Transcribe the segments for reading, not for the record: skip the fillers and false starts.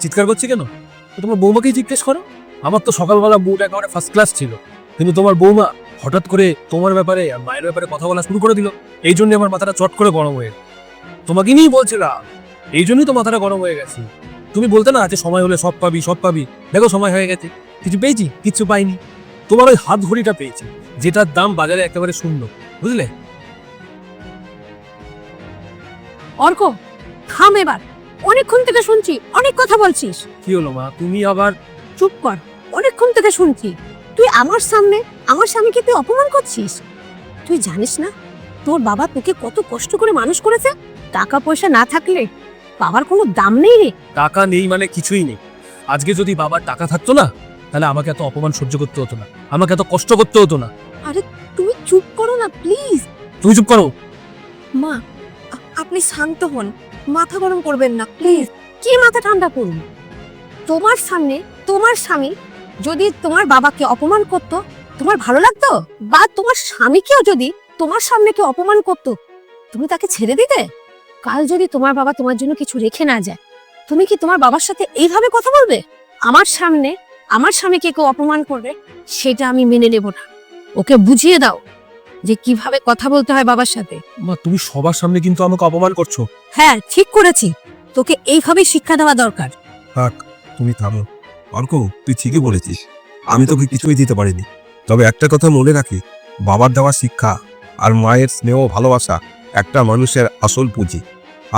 চিৎকার করছি কেন? তো তোমার বৌমাকেই জিজ্ঞেস করো। আমার তো সকালবেলা মুড একেবারে ফার্স্ট ক্লাস ছিল, কিন্তু তোমার বৌমা হঠাৎ করে তোমার ব্যাপারে আর মায়ের ব্যাপারে কথা বলা শুরু করে দিল। এই জন্য আমার মাথাটা চট করে গরম হয়ে গেল। তোমাকে নিয়েই বলছিলাম, এই জন্যই তো মাথাটা গরম হয়ে গেছে। তুমি বলতে না যে সময় হলে সব পাবি সব পাবি, দেখো সময় হয়ে গেছে, কিছু পেয়েছি? কিচ্ছু পাইনি। তোমার ওই হাত ঘড়িটা পেয়েছি, যেটার দাম বাজারে একেবারে শূন্য, বুঝলে? অর্ক, থাম এবার। অনেকক্ষণ থেকে শুনছি, অনেক কথা বলছিস। কি হলো মা, তুমি আবার? চুপ কর, অনেকক্ষণ থেকে শুনছি। তুই আমার সামনে আমার স্বামীকে তুই অপমান করছিস। তুই জানিস না তোর বাবা তোকে কত কষ্ট করে মানুষ করেছে? টাকা পয়সা না থাকলে বাবার কোনো দাম নেই রে। টাকা নেই মানে কিছুই নেই। আজকে যদি বাবার টাকা থাকতো না, তাহলে আমাকে এত অপমান সহ্য করতে হতো না, আমাকে এত কষ্ট করতে হতো না। আরে তুমি চুপ করো না প্লিজ। তুমি চুপ করো। মা, আপনি শান্ত হন, মাথা গরম করবেন না প্লিজ। কি মাথা ঠান্ডা করুন? তোমার সামনে তোমার স্বামী যদি তোমার বাবাকে অপমান করতো, তোমার ভালো লাগতো? বা তোমার স্বামীকেও যদি তোমার সামনে কেউ অপমান করতো, তুমি তাকে ছেড়ে দিতে? কাল যদি তোমার বাবা তোমার জন্য কিছু রেখে না যায়, তুমি কি তোমার বাবার সাথে এইভাবে কথা বলবে? আমার সামনে আমার স্বামীকে কেউ অপমান করবে, সেটা আমি মেনে নেব না। ওকে বুঝিয়ে দাও যে কিভাবে কথা বলতে হয় বাবার সাথে। মা, তুমি সবার সামনে কিন্তু আমাকে অপমান করছো। হ্যাঁ, ঠিক করেছি। তোকে এইভাবে শিক্ষা দেওয়া দরকার। থাক, তুমি থামো। অর্ক, তুই ঠিকই বলেছিস, আমি তোকে কিছুই দিতে পারিনি। তবে একটা কথা মনে রাখি, বাবার দেওয়া শিক্ষা আর মায়ের স্নেহ ভালোবাসা একটা মানুষের আসল পুঁজি।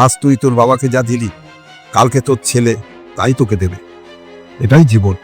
আজ তুই তোর বাবাকে যা দিলি, কালকে তোর ছেলে তাই তোকে দেবে। এটাই জীবন।